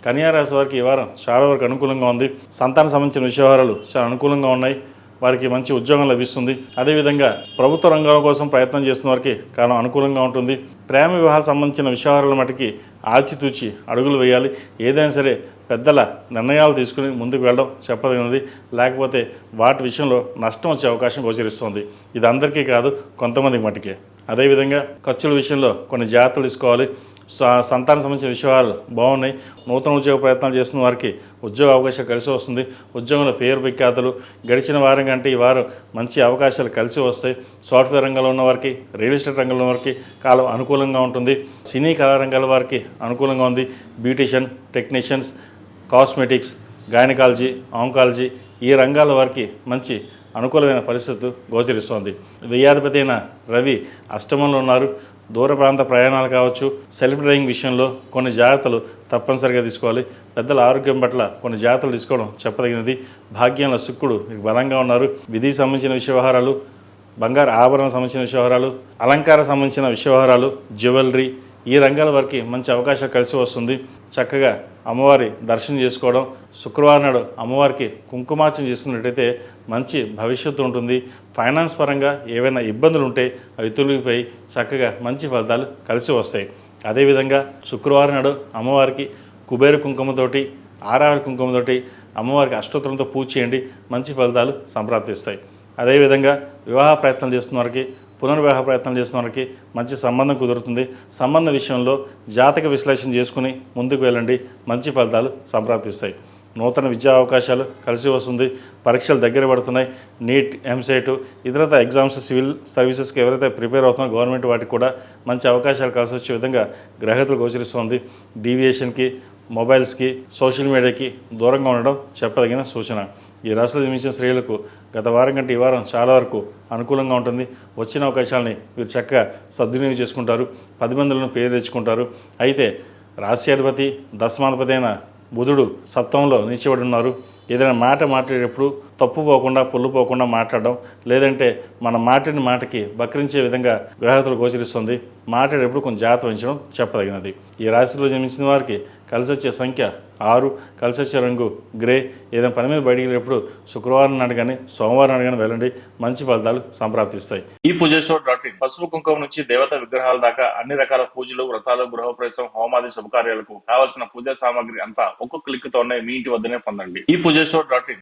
కన్యా రాశి వారికి ఈ వారం చాలా వరకు అనుకూలంగా ఉంది. సంతాన సంబంధించిన విషయాలు చాలా అనుకూలంగా ఉన్నాయి. వారికి మంచి ఉద్యోగం లభిస్తుంది. అదేవిధంగా ప్రభుత్వ రంగం కోసం ప్రయత్నం చేస్తున్న వారికి కాలం అనుకూలంగా ఉంటుంది. ప్రేమ వివాహాలకు సంబంధించిన విషయాల మటుకి ఆచితూచి అడుగులు వేయాలి. ఏదైనా సరే పెద్దల నిర్ణయాలు తీసుకుని ముందుకు వెళ్ళడం చెప్పదగినది. లేకపోతే వాటి విషయంలో నష్టం వచ్చే అవకాశం గోచరిస్తుంది. ఇది అందరికీ కాదు, కొంతమందికి మటుకే. అదేవిధంగా ఖర్చుల విషయంలో కొన్ని జాగ్రత్తలు తీసుకోవాలి. సంతానం సంబంధించిన విషయాలు బాగున్నాయి. నూతన ఉద్యోగ ప్రయత్నాలు చేస్తున్న వారికి ఉద్యోగ అవకాశాలు కలిసి వస్తుంది. ఉద్యోగంలో పేరు ప్రఖ్యాతులు గడిచిన వారం కంటే ఈ వారం మంచి అవకాశాలు కలిసి వస్తాయి. సాఫ్ట్వేర్ రంగంలో ఉన్న వారికి, రియల్ ఎస్టేట్ రంగంలో ఉన్న వారికి కాలం అనుకూలంగా ఉంటుంది. సినీ కళా రంగాల వారికి అనుకూలంగా ఉంది. Beautician, technicians, cosmetics, gynaecology, oncology ఈ రంగాల వారికి మంచి అనుకూలమైన పరిస్థితులు గోచరిస్తోంది. వ్యయాధిపతి అయిన రవి అష్టమంలో ఉన్నారు. దూర ప్రాంత ప్రయాణాలు కావచ్చు, సెల్ఫ్ డ్రైవింగ్ విషయంలో కొన్ని జాగ్రత్తలు తప్పనిసరిగా తీసుకోవాలి. పెద్దల ఆరోగ్యం పట్ల కొన్ని జాగ్రత్తలు తీసుకోవడం చెప్పదగినది. భాగ్యంలో శుక్రుడు మీకు బలంగా ఉన్నారు. విధికి సంబంధించిన వ్యవహారాలు, బంగారు ఆభరణ సంబంధించిన వ్యవహారాలు, అలంకార సంబంధించిన వ్యవహారాలు, జ్యువెలరీ ఈ రంగాల వారికి మంచి అవకాశం కలిసి వస్తుంది. చక్కగా అమ్మవారి దర్శనం చేసుకోవడం, శుక్రవారం నాడు అమ్మవారికి కుంకుమార్చన చేసుకున్నట్టయితే మంచి భవిష్యత్తు ఉంటుంది. ఫైనాన్స్ పరంగా ఏవైనా ఇబ్బందులు ఉంటే అవి తొలగిపోయి చక్కగా మంచి ఫలితాలు కలిసి వస్తాయి. అదేవిధంగా శుక్రవారం నాడు అమ్మవారికి కుబేర కుంకుమతోటి, ఆరావళి కుంకుమతోటి అమ్మవారికి అష్టోత్తరంతో పూజ చేయండి. మంచి ఫలితాలు సంప్రాప్తిస్తాయి. అదేవిధంగా వివాహ ప్రయత్నం చేస్తున్న వారికి, పునర్వివాహ ప్రయత్నం చేసిన వారికి మంచి సంబంధం కుదురుతుంది. సంబంధ విషయంలో జాతక విశ్లేషణ చేసుకుని ముందుకు వెళ్ళండి. మంచి ఫలితాలు సంప్రాప్తిస్తాయి. నూతన విద్యా అవకాశాలు కలిసి వస్తుంది. పరీక్షలు దగ్గర పడుతున్నాయి. నీట్, ఎంసెట్, ఇతరత ఎగ్జామ్స్, సివిల్ సర్వీసెస్కి ఎవరైతే ప్రిపేర్ అవుతున్నారో గవర్నమెంట్ వాటికి కూడా మంచి అవకాశాలు కలిసి వచ్చే విధంగా గ్రహతులు గోచరిస్తుంది. డీవియేషన్కి, మొబైల్స్కి, సోషల్ మీడియాకి దూరంగా ఉండడం చెప్పదగిన సూచన. ఈ రాశిలో జన్మించిన స్త్రీలకు గత వారం కంటే ఈ వారం చాలా వరకు అనుకూలంగా ఉంటుంది. వచ్చిన అవకాశాలని వీరు చక్కగా సద్వినియోగం చేసుకుంటారు. 10 మందిలను పేరు తెచ్చుకుంటారు. అయితే రాశ్యాధిపతి, దశమాధిపతి అయిన బుధుడు సప్తమంలో నిలిచిబడి ఉన్నారు. ఏదైనా మాట మాట్లాడేటప్పుడు తప్పు పోకుండా, పొల్లు పోకుండా మాట్లాడడం, లేదంటే మన మాట్లాడిన మాటకి బక్రించే విధంగా గ్రహతులు గోచరిస్తుంది. మాట్లాడేటప్పుడు కొంచెం జాగ్రత్త వహించడం చెప్పదగినది. ఈ రాశిలో జన్మించిన వారికి కలిసి వచ్చే సంఖ్య 6, కలిసి వచ్చే రంగు గ్రే. ఏదైనా పని మీద బయటికి వెళ్ళేటప్పుడు శుక్రవారం నాడు కానీ, సోమవారం నాడు కానీ వెళ్ళండి. మంచి ఫలితాలు సంప్రాప్తిస్తాయి. ఈ పూజస్టోర్.in పసుపు కుంకుమ నుంచి దేవతా విగ్రహాల దాకా అన్ని రకాల పూజలు, వ్రతాలు, గృహప్రవేశం, హోమాది శుభకార్యాలకు కావాల్సిన పూజా సామాగ్రి అంతా ఒక్కొక్క క్లిక్ తోనే మీ ఇంటి వద్దనే పొందండి. ఈ పూజస్టోర్.in